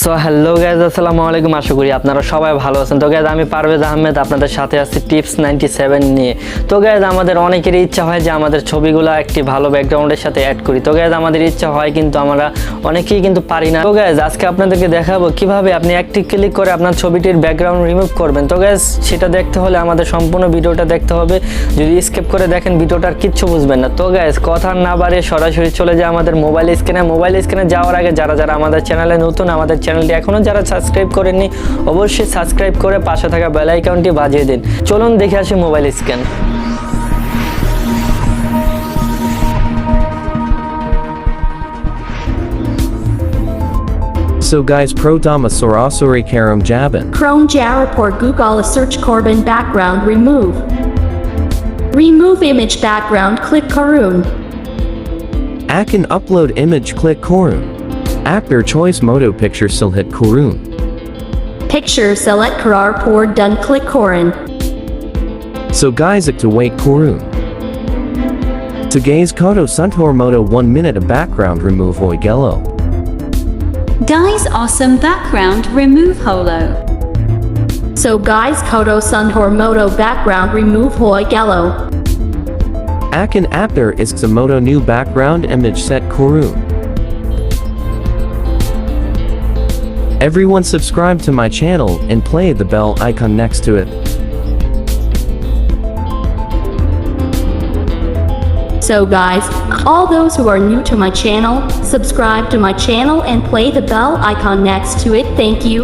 So hello guys, আসসালামু আলাইকুম। আশা করি আপনারা সবাই ভালো আছেন। তো গাইজ, আমি পারভেজ আহমেদ আপনাদের সাথে আছি টিপস 97 নিয়ে। তো গাইজ, আমাদের অনেকেরই ইচ্ছা হয় যে আমাদের ছবিগুলো একটি ভালো ব্যাকগ্রাউন্ডের সাথে অ্যাড করি। তো গাইজ, আমাদের ইচ্ছা হয় কিন্তু আমরা অনেকেই কিন্তু পারি না। তো গাইজ, আজকে আপনাদেরকে দেখাবো কিভাবে আপনি একটি ক্লিক করে আপনার ছবিটির ব্যাকগ্রাউন্ড রিমুভ করবেন। তো গাইজ, সেটা দেখতে হলে আমাদের সম্পূর্ণ ভিডিওটা দেখতে হবে। যদি স্কিপ করে দেখেন ভিডিওটার কিচ্ছু বুঝবেন না। তো গাইজ, কথা না বাড়িয়ে সরাসরি চলে যায় আমাদের মোবাইল স্ক্রিনে যাওয়ার আগে যারা আমাদের চ্যানেলে নতুন, আমাদের চ্যানেলটি এখনো যারা সাবস্ক্রাইব করেননি অবশ্যই সাবস্ক্রাইব করে পাশে থাকা বেল আইকনটি বাজিয়ে দিন। চলুন দেখে আসি mobile screen. So guys, pro dama sorasuri karam jaban. Chrome Jarapor Google search Corbin background remove. Remove image background click Karun. Akan upload image click korun. Actor choice moto picture silhit korun. Picture select Karar por done click Korin. So guys, to wait korun. To gaze koto suntor moto 1 minute of background remove oigello. Guys, awesome background remove holo. So guys Koto Sunhor Moto background remove Hoi Gello. Akan actor is the moto new background image set korun. Everyone subscribe to my channel and play the bell icon next to it. So guys, all those who are new to my channel, subscribe to my channel and play the bell icon next to it. Thank you.